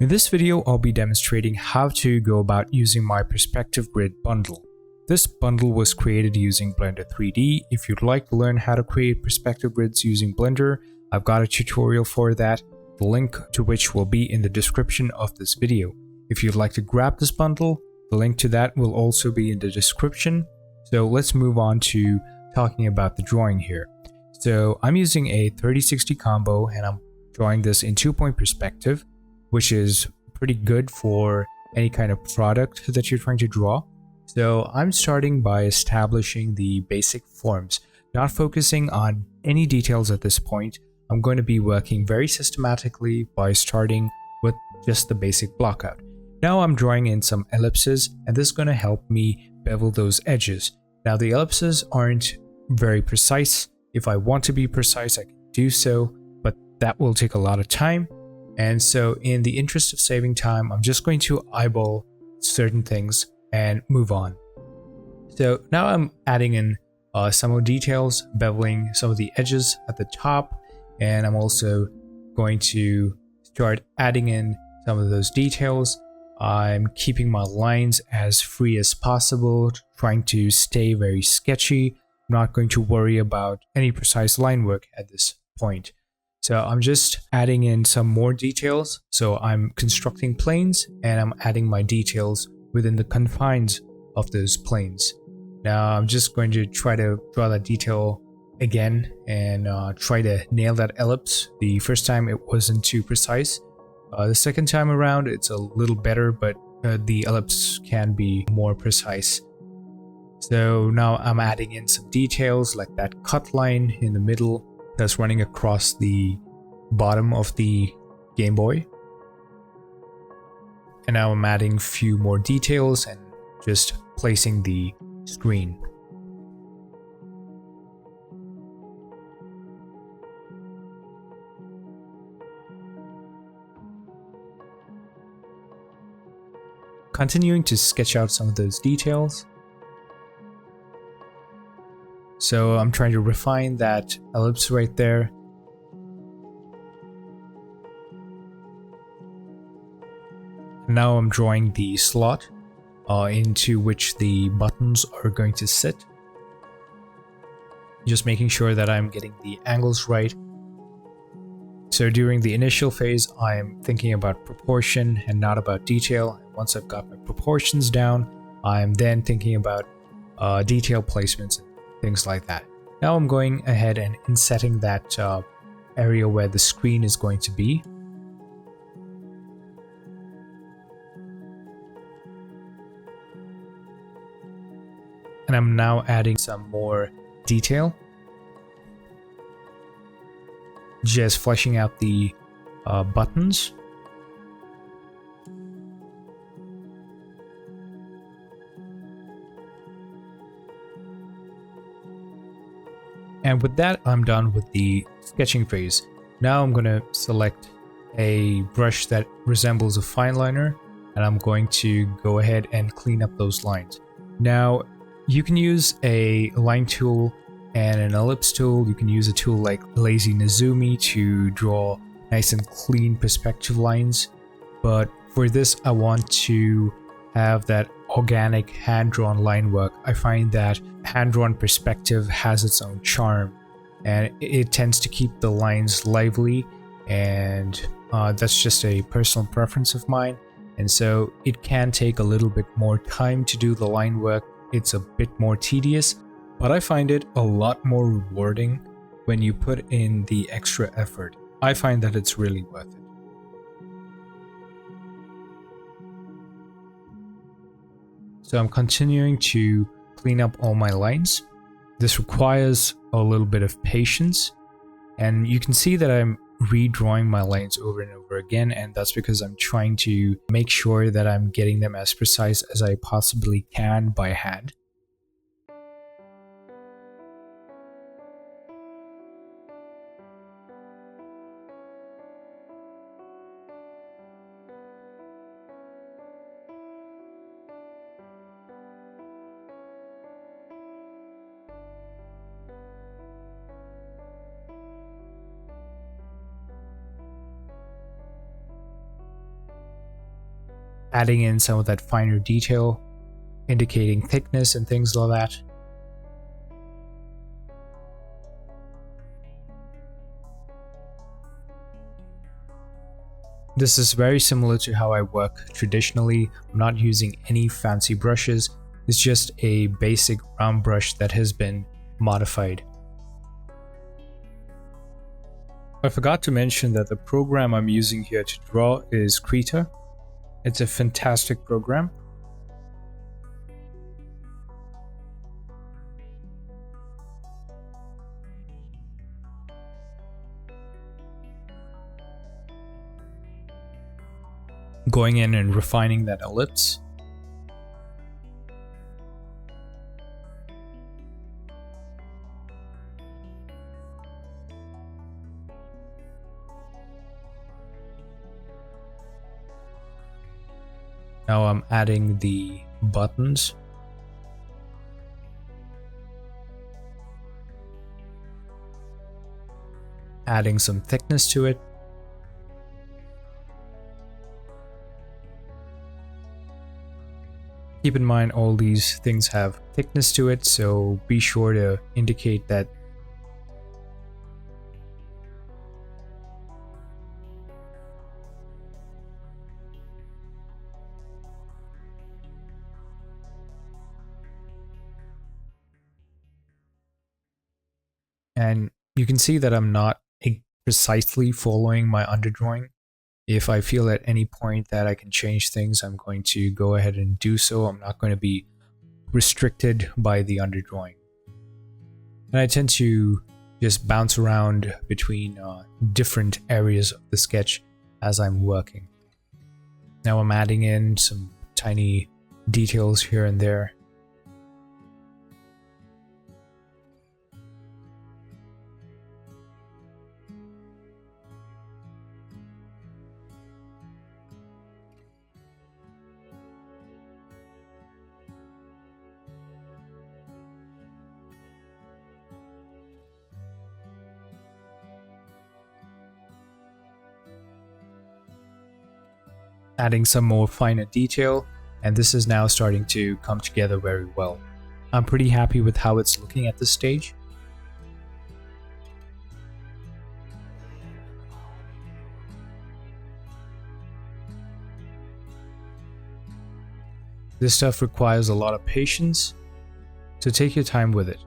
In this video, I'll be demonstrating how to go about using my perspective grid bundle. This bundle was created using Blender 3D. If you'd like to learn how to create perspective grids using Blender, I've got a tutorial for that, the link to which will be in the description of this video. If you'd like to grab this bundle, the link to that will also be in the description. So let's move on to talking about the drawing here. So I'm using a 30-60 combo and I'm drawing this in 2-point perspective, which is pretty good for any kind of product that you're trying to draw. So I'm starting by establishing the basic forms, not focusing on any details at this point. I'm going to be working very systematically by starting with just the basic blockout. Now I'm drawing in some ellipses, and this is going to help me bevel those edges. Now the ellipses aren't very precise. If I want to be precise, I can do so, but that will take a lot of time. And so in the interest of saving time, I'm just going to eyeball certain things and move on. So now I'm adding in some of the details, beveling some of the edges at the top, and I'm also going to start adding in some of those details. I'm keeping my lines as free as possible, trying to stay very sketchy. I'm not going to worry about any precise line work at this point. So I'm just adding in some more details. So I'm constructing planes and I'm adding my details within the confines of those planes. Now I'm just going to try to draw that detail again and try to nail that ellipse. The first time it wasn't too precise. The second time around it's a little better, but the ellipse can be more precise. So now I'm adding in some details like that cut line in the middle that's running across the bottom of the Gameboy. And now I'm adding a few more details and just placing the screen. Continuing to sketch out some of those details. So I'm trying to refine that ellipse right there. Now I'm drawing the slot into which the buttons are going to sit. Just making sure that I'm getting the angles right. So during the initial phase, I'm thinking about proportion and not about detail. Once I've got my proportions down, I'm then thinking about detail placements and things like that. Now I'm going ahead and insetting that area where the screen is going to be. And I'm now adding some more detail. Just fleshing out the buttons. And with that, I'm done with the sketching phase. Now I'm going to select a brush that resembles a fine liner, and I'm going to go ahead and clean up those lines. Now, you can use a line tool and an ellipse tool. You can use a tool like Lazy Nezumi to draw nice and clean perspective lines. But for this, I want to have that organic hand-drawn line work. I find that hand-drawn perspective has its own charm, and it tends to keep the lines lively, and that's just a personal preference of mine. And so it can take a little bit more time to do the line work. It's a bit more tedious, but I find it a lot more rewarding when you put in the extra effort. I find that it's really worth it. So I'm continuing to clean up all my lines. This requires a little bit of patience, and you can see that I'm redrawing my lines over and over again, and that's because I'm trying to make sure that I'm getting them as precise as I possibly can by hand. adding in some of that finer detail, indicating thickness and things like that. This is very similar to how I work traditionally. I'm not using any fancy brushes. It's just a basic round brush that has been modified. I forgot to mention that the program I'm using here to draw is Krita. It's a fantastic program. Going in and refining that ellipse. Now I'm adding the buttons. Adding some thickness to it. Keep in mind all these things have thickness to it, so be sure to indicate that. And you can see that I'm not precisely following my underdrawing. If I feel at any point that I can change things, I'm going to go ahead and do so. I'm not going to be restricted by the underdrawing. And I tend to just bounce around between different areas of the sketch as I'm working. Now I'm adding in some tiny details here and there. Adding some more finer detail, and this is now starting to come together very well. I'm pretty happy with how it's looking at this stage. This stuff requires a lot of patience, so take your time with it.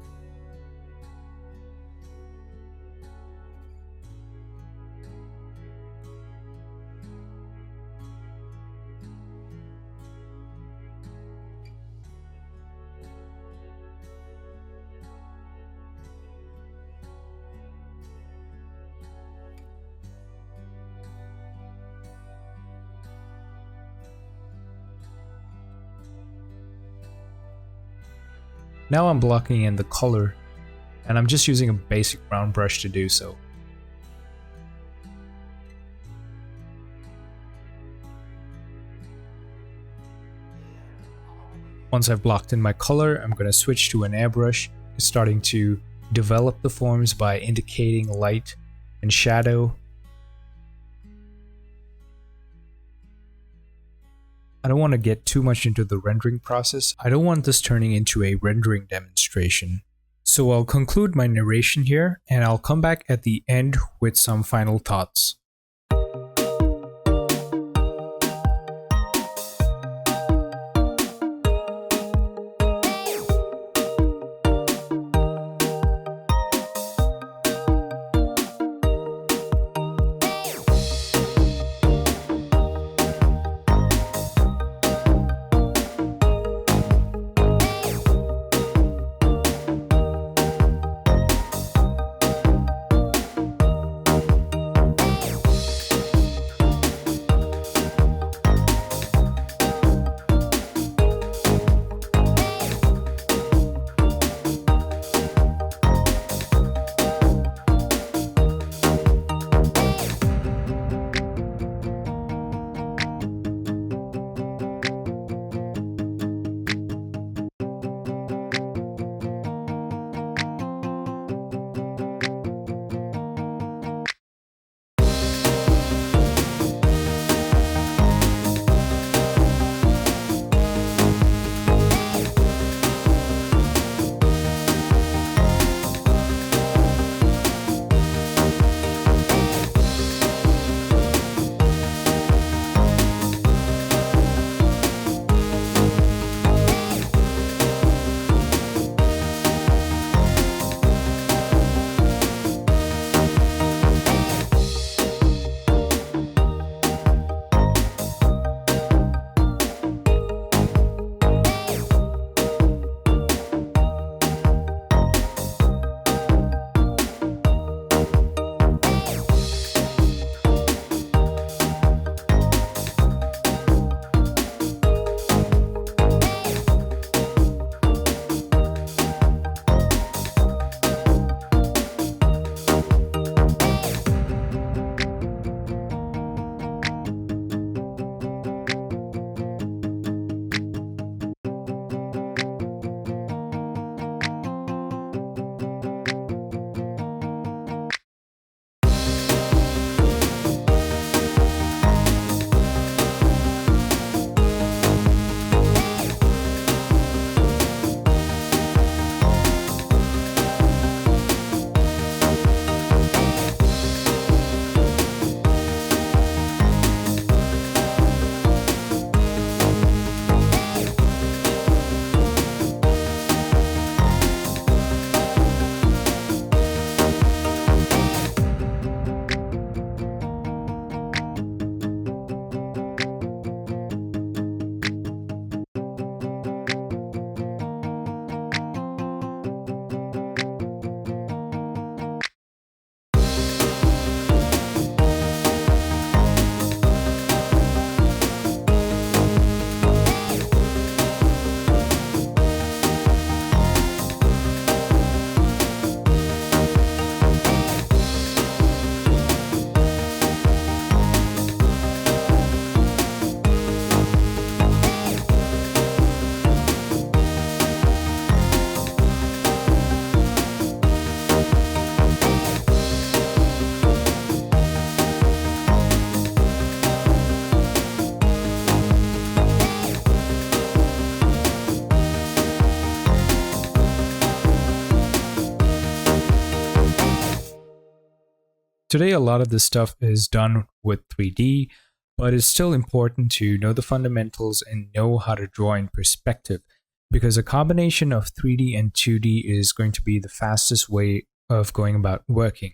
Now I'm blocking in the color, and I'm just using a basic round brush to do so. Once I've blocked in my color, I'm going to switch to an airbrush, starting to develop the forms by indicating light and shadow. I don't want to get too much into the rendering process. I don't want this turning into a rendering demonstration. So I'll conclude my narration here, and I'll come back at the end with some final thoughts. Today, a lot of this stuff is done with 3D, but it's still important to know the fundamentals and know how to draw in perspective, because a combination of 3D and 2D is going to be the fastest way of going about working.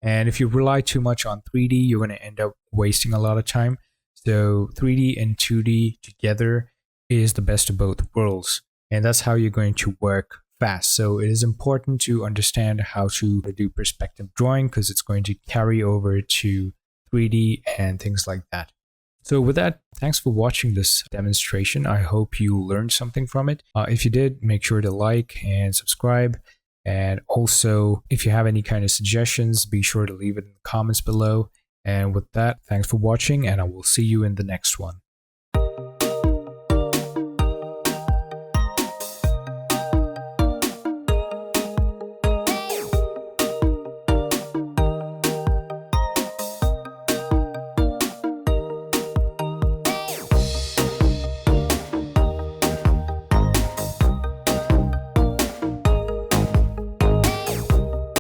And if you rely too much on 3D, you're going to end up wasting a lot of time. So 3D and 2D together is the best of both worlds. And that's how you're going to work fast. So it is important to understand how to do perspective drawing, because it's going to carry over to 3D and things like that. So with that, thanks for watching this demonstration. I hope you learned something from it. If you did, make sure to like and subscribe. And also, if you have any kind of suggestions, be sure to leave it in the comments below. And with that, thanks for watching, and I will see you in the next one.